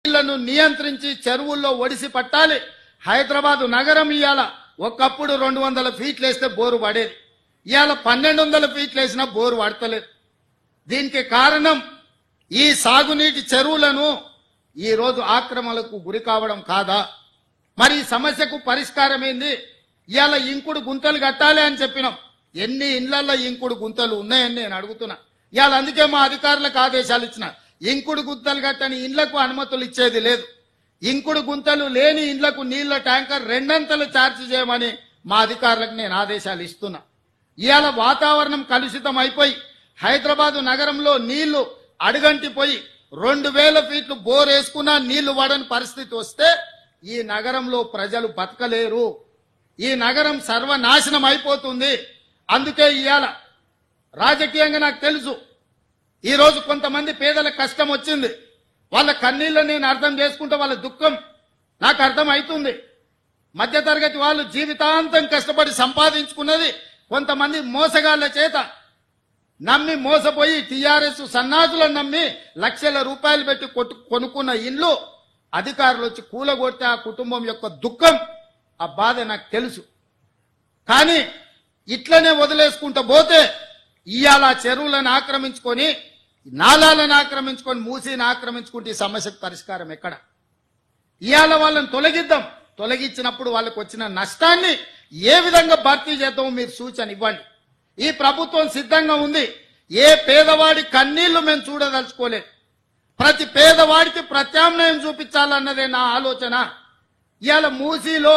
నీళ్లను నియంత్రించి చెరువుల్లో ఒడిసి పట్టాలి. హైదరాబాద్ నగరం ఇవాళ ఒకప్పుడు 200 ఫీట్లు వేస్తే బోరు పడేది. ఇవాళ 1200 ఫీట్లు వేసినా బోరు పడతలేదు. దీనికి కారణం ఈ సాగునీటి చెరువులను ఈ రోజు ఆక్రమణలకు గురి కావడం కాదా? మరి ఈ సమస్యకు పరిష్కారం ఏంది? ఇవాళ ఇంకుడు గుంతలు కట్టాలి అని చెప్పినాం. ఎన్ని ఇళ్లలో ఇంకుడు గుంతలు ఉన్నాయని నేను అడుగుతున్నా. ఇవాళ అందుకే మా అధికారులకు ఆదేశాలు ఇచ్చిన, ఇంకుడు గుంతలు కట్టని ఇళ్లకు అనుమతులు ఇచ్చేది లేదు. ఇంకుడు గుంతలు లేని ఇళ్లకు నీళ్ల ట్యాంకర్ 2 అంతలు ఛార్జ్ చేయమని మా అధికారులకు నేను ఆదేశాలు ఇస్తున్నా. ఇవాళ వాతావరణం కలుషితం అయిపోయి హైదరాబాదు నగరంలో నీళ్లు అడుగంటిపోయి 2000 ఫీట్లు బోర్ వేసుకున్నా నీళ్లు వాడని పరిస్థితి వస్తే ఈ నగరంలో ప్రజలు బతకలేరు. ఈ నగరం సర్వనాశనం అయిపోతుంది. అందుకే ఇవాళ రాజకీయంగా నాకు తెలుసు, ఈరోజు కొంతమంది పేదల కష్టం వచ్చింది, వాళ్ళ కన్నీళ్ళని నేను అర్థం చేసుకుంటే వాళ్ళ దుఃఖం నాకు అర్థం అవుతుంది. మధ్యతరగతి వాళ్ళు జీవితాంతం కష్టపడి సంపాదించుకున్నది కొంతమంది మోసగాళ్ల చేత నమ్మి మోసపోయి టీఆర్ఎస్ సన్నాసులను నమ్మి లక్షల రూపాయలు పెట్టి కొనుక్కున్న ఇల్లు అధికారులు వచ్చి కూలగొడితే ఆ కుటుంబం యొక్క దుఃఖం, ఆ బాధ నాకు తెలుసు. కానీ ఇట్లనే వదిలేసుకుంటూ పోతే ఇవాళ చెరువులను ఆక్రమించుకొని నాలాలను ఆక్రమించుకొని మూసీని ఆక్రమించుకుంటే ఈ సమస్యకు పరిష్కారం ఎక్కడ? ఇవాళ వాళ్ళని తొలగిద్దాం. తొలగించినప్పుడు వాళ్ళకు వచ్చిన నష్టాన్ని ఏ విధంగా భర్తీ చేద్దామో మీరు సూచన ఇవ్వండి. ఈ ప్రభుత్వం సిద్ధంగా ఉంది. ఏ పేదవాడి కన్నీళ్లు మేము చూడదలుచుకోలేదు. ప్రతి పేదవాడికి ప్రత్యామ్నాయం చూపించాలన్నదే నా ఆలోచన. ఇవాళ మూసీలో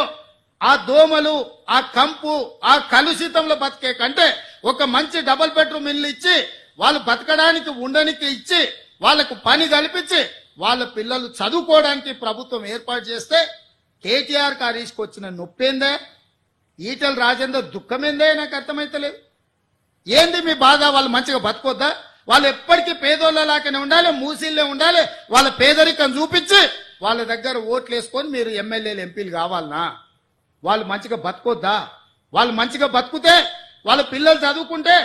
ఆ దోమలు, ఆ కంపు, ఆ కలుషితంలో బతికే కంటే ఒక మంచి డబుల్ బెడ్రూమ్ ఇల్లు ఇచ్చి వాళ్ళు బతకడానికి ఉండడానికి ఇచ్చి వాళ్ళకు పని కల్పించి వాళ్ళ పిల్లలు చదువుకోవడానికి ప్రభుత్వం ఏర్పాటు చేస్తే కేటీఆర్ హరీష్కి వచ్చిన నొప్పేందే, ఈటెల రాజేందర్ దుఃఖమేందే నాకు అర్థమైతలేదు. ఏంది మీ బాధ? వాళ్ళు మంచిగా బతకొద్దా? వాళ్ళు ఎప్పటికీ పేదోళ్ళలాగానే ఉండాలి, మూసీల్లే ఉండాలి. వాళ్ళ పేదరికం చూపించి వాళ్ళ దగ్గర ఓట్లు వేసుకొని మీరు ఎమ్మెల్యేలు ఎంపీలు కావాలనా? వాళ్ళు మంచిగా బతకొద్దా? వాళ్ళు మంచిగా బతుకుతే వాళ్ళ పిల్లలు చదువుకుంటే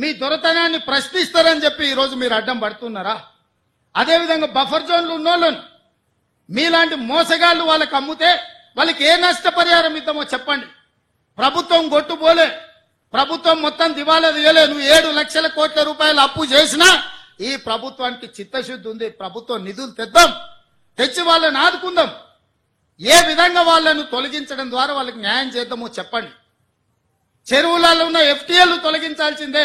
మీ దొరతనాన్ని ప్రశ్నిస్తారని చెప్పి ఈరోజు మీరు అడ్డం పడుతున్నారా? అదేవిధంగా బఫర్ జోన్లు ఉన్నోళ్ళను మీలాంటి మోసగాళ్ళు వాళ్ళకి అమ్ముతే వాళ్ళకి ఏ నష్టపరిహారం ఇద్దామో చెప్పండి. ప్రభుత్వం గొట్టుపోలే, ప్రభుత్వం మొత్తం దివాలా తీయలే. నువ్వు 7 లక్షల కోట్ల రూపాయలు అప్పు చేసినా ఈ ప్రభుత్వానికి చిత్తశుద్ధి ఉంది. ప్రభుత్వం నిధులు తెద్దాం, తెచ్చి వాళ్ళని ఆదుకుందాం. ఏ విధంగా వాళ్ళను తొలగించడం ద్వారా వాళ్ళకి న్యాయం చేద్దామో చెప్పండి. చెరువులలో ఉన్న ఎఫ్టీఎల్ తొలగించాల్సిందే,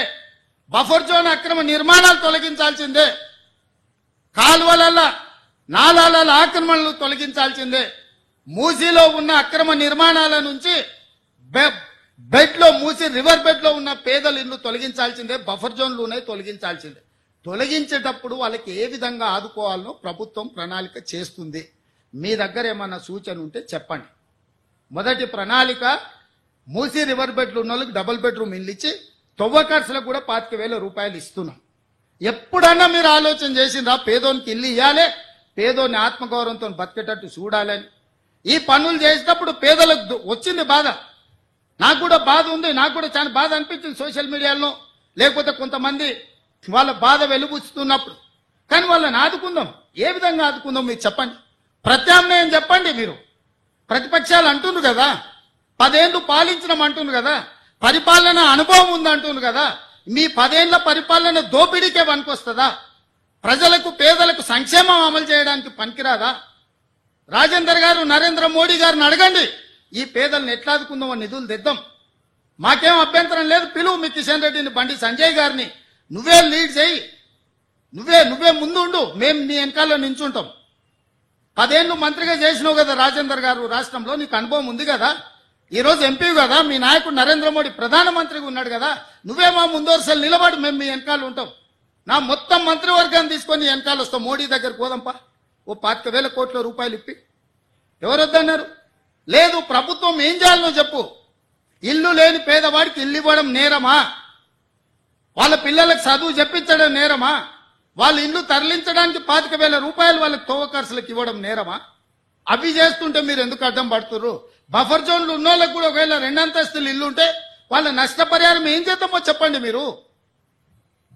బఫర్ జోన్ అక్రమ నిర్మాణాలు తొలగించాల్సిందే, కాలువల నాలాల ఆక్రమణలు తొలగించాల్సిందే, మూసీలో ఉన్న అక్రమ నిర్మాణాల నుంచి బెడ్ లో మూసి రివర్ బెడ్ లో ఉన్న పేదల ఇల్లు తొలగించాల్సిందే, బఫర్ జోన్లు ఉన్నాయి తొలగించాల్సిందే. తొలగించేటప్పుడు వాళ్ళకి ఏ విధంగా ఆదుకోవాలనో ప్రభుత్వం ప్రణాళిక చేస్తుంది. మీ దగ్గర ఏమన్నా సూచన ఉంటే చెప్పండి. మొదటి ప్రణాళిక మూసీ రివర్ బెడ్లు ఉన్న వాళ్ళకి డబుల్ బెడ్రూమ్ ఇల్లు ఇచ్చి తవ్వకర్సులకు కూడా 25,000 రూపాయలు ఇస్తున్నాం. ఎప్పుడన్నా మీరు ఆలోచన చేసిండ్రా పేదోనికి ఇల్లు ఇవ్వాలి, పేదోని ఆత్మగౌరవంతో బతికేటట్టు చూడాలని? ఈ పనులు చేసేటప్పుడు పేదలకు వచ్చింది బాధ. నాకు కూడా బాధ ఉంది, నాకు కూడా చాలా బాధ అనిపించింది సోషల్ మీడియాలో, లేకపోతే కొంతమంది వాళ్ళ బాధ వెలుబుచ్చుతున్నప్పుడు. కానీ వాళ్ళని ఆదుకుందాం. ఏ విధంగా ఆదుకుందాం మీరు చెప్పండి, ప్రత్యామ్నాయం చెప్పండి. మీరు ప్రతిపక్షాలు అంటున్నారు కదా, 10 ఏళ్ళు పాలించడం అంటున్నారు కదా, పరిపాలన అనుభవం ఉందంటున్నారు కదా, మీ 10 ఏళ్ల పరిపాలన దోపిడీకే పనికొస్తుందా? ప్రజలకు పేదలకు సంక్షేమం అమలు చేయడానికి పనికిరాదా? రాజేందర్ గారు, నరేంద్ర మోడీ గారిని అడగండి, ఈ పేదలను ఎట్లా ఆదుకుందామో నిధులు తెద్దాం. మాకేం అభ్యంతరం లేదు. పిలువు మీ కిషన్ రెడ్డిని, బండి సంజయ్ గారిని, నువ్వే లీడ్ చేయి, నువ్వే ముందు ఉండు, మేము నీ వెనకాల నించుంటాం. 10 ఏళ్ళు మంత్రిగా చేసినావు కదా రాజేందర్ గారు, రాష్ట్రంలో నీకు అనుభవం ఉంది కదా, ఈ రోజు ఎంపీ కదా, మీ నాయకుడు నరేంద్ర మోడీ ప్రధానమంత్రిగా ఉన్నాడు కదా, నువ్వే మా ముందు వరుసలు నిలబడి మేము మీ వెనకాల ఉంటాం. నా మొత్తం మంత్రివర్గాన్ని తీసుకొని వెనకాల వస్తాం. మోడీ దగ్గరకు పోదాంపా, ఓ 25,000 కోట్ల రూపాయలు ఇప్పి. ఎవరు వద్దన్నారు? లేదు. ప్రభుత్వం ఏం చేయాలనో చెప్పు. ఇల్లు లేని పేదవాడికి ఇల్లు ఇవ్వడం నేరమా? వాళ్ళ పిల్లలకు చదువు చెప్పించడం నేరమా? వాళ్ళ ఇల్లు తరలించడానికి 25,000 రూపాయలు వాళ్ళకి తోవ ఖర్చులకు ఇవ్వడం నేరమా? అవి చేస్తుంటే మీరు ఎందుకు అడ్డం పడుతున్నారు? బఫర్ జోన్లు ఉన్న వాళ్ళకి కూడా ఒకవేళ 2 అంతస్తులు ఇల్లు ఉంటే వాళ్ళ నష్టపరిహారం ఏం చేద్దామో చెప్పండి.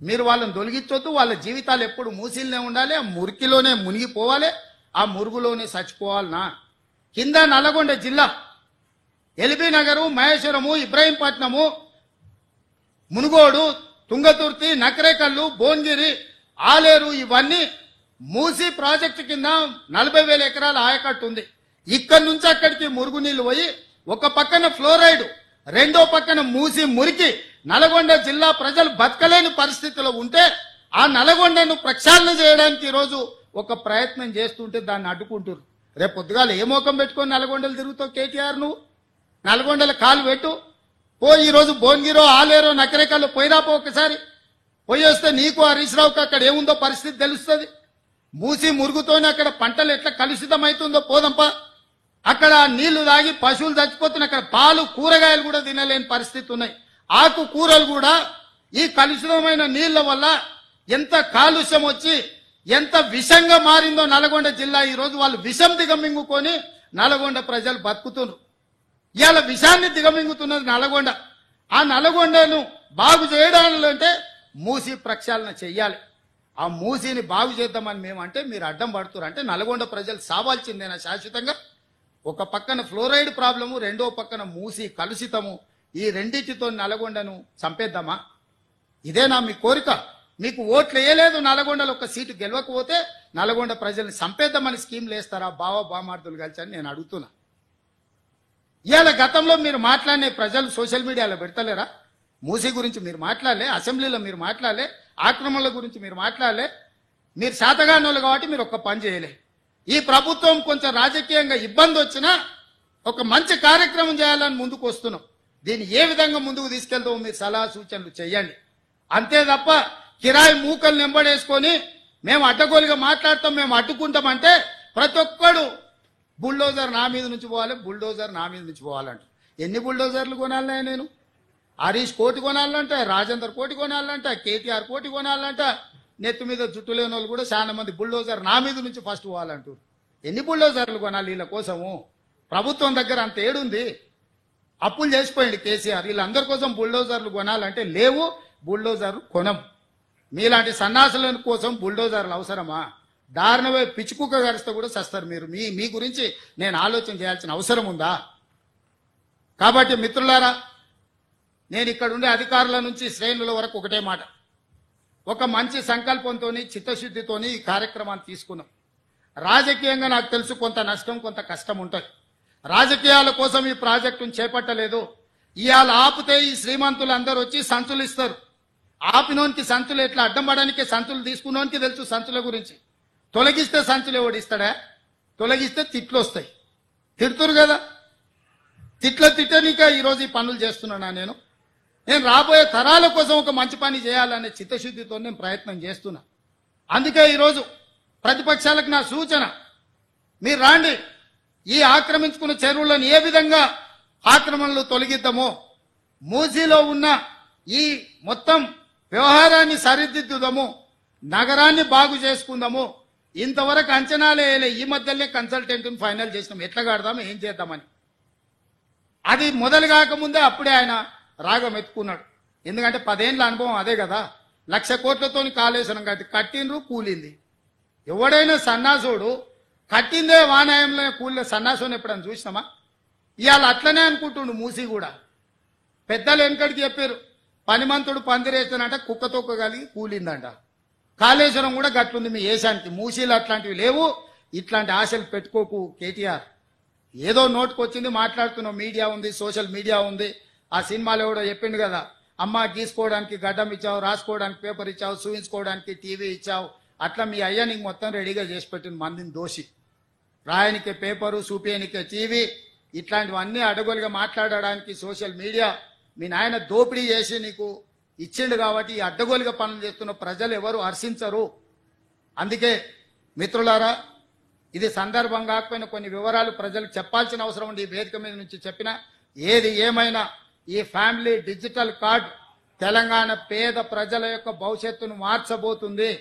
మీరు వాళ్ళని తొలగించొద్దు. వాళ్ళ జీవితాలు ఎప్పుడు మూసిల్నే ఉండాలి, ఆ మురికిలోనే మునిగిపోవాలి. ఆ మురుగులోనే చచ్చిపోవాలనా? కింద నల్లగొండ జిల్లా ఎల్బీ నగరు, మహేశ్వరము, ఇబ్రాహీంపట్నము, మునుగోడు, తుంగతుర్తి, నకరేకల్లు, భువనగిరి, ఆలేరు ఇవన్నీ మూసీ ప్రాజెక్టు కింద 40,000 ఎకరాల ఆయకట్టు ఉంది. ఇక్కడి నుంచి అక్కడికి మురుగునీళ్లు పోయి ఒక పక్కన ఫ్లోరైడ్, రెండో పక్కన మూసి మురికి నల్గొండ జిల్లా ప్రజలు బతకలేని పరిస్థితిలో ఉంటే ఆ నల్గొండను ప్రక్షాళన చేయడానికి ఈరోజు ఒక ప్రయత్నం చేస్తుంటే దాన్ని అడ్డుకుంటారు. రేపు పొద్దుగాల ఏ మోకం పెట్టుకొని నల్గొండలు తిరుగుతావు కేటీఆర్? నువ్వు నల్గొండల కాలు పెట్టు పో. ఈరోజు భువనగిరో, ఆలేరో, నకరేకల్లో పోయిరాపో ఒకసారి. పోయి వస్తే నీకు హరీష్ రావుకి అక్కడ ఏముందో పరిస్థితి తెలుస్తుంది. మూసి మురుగుతోనే అక్కడ పంటలు ఎట్లా కలుషితమవుతుందో పోదంపా. అక్కడ నీళ్లు తాగి పశువులు చచ్చిపోతున్నాయి. అక్కడ పాలు, కూరగాయలు కూడా తినలేని పరిస్థితి ఉన్నాయి. ఆకు కూరలు కూడా ఈ కలుషితమైన నీళ్ల వల్ల ఎంత కాలుష్యం వచ్చి ఎంత విషంగా మారిందో నల్గొండ జిల్లా. ఈ రోజు వాళ్ళు విషం దిగమింగుకొని నల్గొండ ప్రజలు బతుకుతున్నారు. ఇవాళ విషాన్ని దిగమింగుతున్నది నల్గొండ. ఆ నల్గొండను బాగు చేయడాలంటే మూసి ప్రక్షాళన చెయ్యాలి. ఆ మూసిని బాగు చేద్దామని మేమంటే మీరు అడ్డం పడుతున్నారు. అంటే నల్గొండ ప్రజలు సావాల్సిందేనా శాశ్వతంగా? ఒక పక్కన ఫ్లోరైడ్ ప్రాబ్లము, రెండో పక్కన మూసి కలుషితము. ఈ రెండింటితో నల్గొండను చంపేద్దామా? ఇదేనా మీ కోరిక? మీకు ఓట్లు వేయలేదు, నల్గొండలో ఒక సీటు గెలవకపోతే నల్గొండ ప్రజల్ని చంపేద్దామని స్కీమ్లు వేస్తారా బామార్దులు కలిసి అని నేను అడుగుతున్నా. ఇవాళ గతంలో మీరు మాట్లాడిన ప్రజలు సోషల్ మీడియాలో పెడతలేరా? మూసీ గురించి మీరు మాట్లాడలే, అసెంబ్లీలో మీరు మాట్లాడలే, ఆక్రమణల గురించి మీరు మాట్లాడలే. మీరు శాతగానోళ్ళు కాబట్టి మీరు ఒక్క పని చేయలే. ఈ ప్రభుత్వం కొంచెం రాజకీయంగా ఇబ్బంది వచ్చినా ఒక మంచి కార్యక్రమం చేయాలని ముందుకు వస్తున్నాం. దీన్ని ఏ విధంగా ముందుకు తీసుకెళ్తామో మీరు సలహా సూచనలు చేయండి. అంతే తప్ప కిరాయి మూకలు నెంబడేసుకొని మేము అడ్డగోలుగా మాట్లాడతాం, మేము అడ్డుకుంటామంటే ప్రతి ఒక్కడు బుల్డోజర్ నా మీద నుంచి పోవాలి, బుల్డోజర్ నా మీద నుంచి పోవాలంట. ఎన్ని బుల్డోజర్లు కొనాలన్నా నేను? హరీష్ కోటి కొనాలంట, రాజేందర్ కోటి కొనాలంట, కేటీఆర్ కోటి కొనాలంట. నెత్తి మీద జుట్టు లేని వాళ్ళు కూడా చాలా మంది బుల్డోజర్ నా మీద నుంచి ఫస్ట్ పోవాలంటారు. ఎన్ని బుల్డోజర్లు కొనాలి వీళ్ళ కోసము? ప్రభుత్వం దగ్గర అంత ఏడుంది? అప్పులు చేసిపోయింది కేసీఆర్. వీళ్ళందరి కోసం బుల్డోజర్లు కొనాలంటే లేవు, బుల్డోజర్లు కొనం. మీలాంటి సన్నాసుల కోసం బుల్డోజర్లు అవసరమా? దారుణమే పిచ్చుకుక్క గరిస్తే కూడా సస్తారు మీరు. మీ గురించి నేను ఆలోచన చేయాల్సిన అవసరం ఉందా? కాబట్టి మిత్రులారా, నేను ఇక్కడ ఉండే అధికారుల నుంచి శ్రేణుల వరకు ఒకటే మాట, ఒక మంచి సంకల్పంతోని చిత్తశుద్ధితోని ఈ కార్యక్రమాన్ని తీసుకున్నాం. రాజకీయంగా నాకు తెలుసు కొంత నష్టం కొంత కష్టం ఉంటుంది. రాజకీయాల కోసం ఈ ప్రాజెక్టును చేపట్టలేదు. ఇవాళ ఆపితే ఈ శ్రీమంతులు అందరూ వచ్చి సంచులు ఇస్తారు. ఆపినోనికి సంచులు ఎట్లా అడ్డం పడడానికి, సంచులు తీసుకున్నోనికి తెలుసు సంచుల గురించి. తొలగిస్తే సంచులు ఎవడిస్తాడా? తొలగిస్తే తిట్లు వస్తాయి. తిడుతురు కదా, తిట్టనిక ఈరోజు ఈ పనులు చేస్తున్నానా నేను రాబోయే తరాల కోసం ఒక మంచి పని చేయాలనే చిత్తశుద్ధితో నేను ప్రయత్నం చేస్తున్నా. అందుకే ఈరోజు ప్రతిపక్షాలకు నా సూచన, మీరు రాండి, ఈ ఆక్రమించుకున్న చెరువులను ఏ విధంగా ఆక్రమణలు తొలగిద్దామో, మూసీలో ఉన్న ఈ మొత్తం వ్యవహారాన్ని సరిదిద్దుదాము, నగరాన్ని బాగు చేసుకుందాము. ఇంతవరకు అంచనాలే వేయలే. ఈ మధ్యలోనే కన్సల్టెంట్ని ఫైనల్ చేసినాం, ఎట్లా కడదాము, ఏం చేద్దామని. అది మొదలు కాకముందే అప్పుడే ఆయన రాగం ఎత్తుకున్నాడు. ఎందుకంటే 10 ఏళ్ల అనుభవం అదే కదా. 1,00,000 కోట్లతో కాళేశ్వరం కట్టిండ్రు, కూలింది. ఎవడైనా సన్నాసుడు కట్టిందే వానాయంలో కూలిన సన్నాసుని ఎప్పుడైనా చూసినామా? ఇవాళ అట్లనే అనుకుంటుండు మూసీ కూడా. పెద్దలు వెనకడికి చెప్పారు, పనిమంతుడు పందిరేస్తానంట కుక్కతోక కలిగి కూలిందంట. కాళేశ్వరం కూడా గట్లుంది మీ ఏషానికి. మూసీలు అట్లాంటివి లేవు. ఇట్లాంటి ఆశలు పెట్టుకోకు కేటీఆర్. ఏదో నోటుకొచ్చింది మాట్లాడుతున్నావు. మీడియా ఉంది, సోషల్ మీడియా ఉంది. ఆ సినిమాలో ఎవడో చెప్పిండు కదా, అమ్మ గీసుకోవడానికి గడ్డం ఇచ్చావు, రాసుకోవడానికి పేపర్ ఇచ్చావు, చూయించుకోవడానికి టీవీ ఇచ్చావు. అట్లా మీ అయ్య నీకు మొత్తం రెడీగా చేసి పెట్టిన మందిని దోషి. రాయనికే పేపరు, చూపేయనికే టీవీ, ఇట్లాంటివన్నీ అడగోలుగా మాట్లాడడానికి సోషల్ మీడియా మీ నాయన దోపిడీ చేసి నీకు ఇచ్చిండు. కాబట్టి ఈ అడ్డగోలుగా పనులు చేస్తున్న ప్రజలు ఎవరు హర్షించరు. అందుకే మిత్రులారా, ఇది సందర్భం కాకపోయినా కొన్ని వివరాలు ప్రజలకు చెప్పాల్సిన అవసరం ఉంది. ఈ వేదిక మీద నుంచి చెప్పిన ఏది ఏమైనా ఈ ఫ్యామిలీ డిజిటల్ కార్డ్ తెలంగాణ పేద ప్రజల యొక్క భవిష్యత్తును మార్చబోతుంది.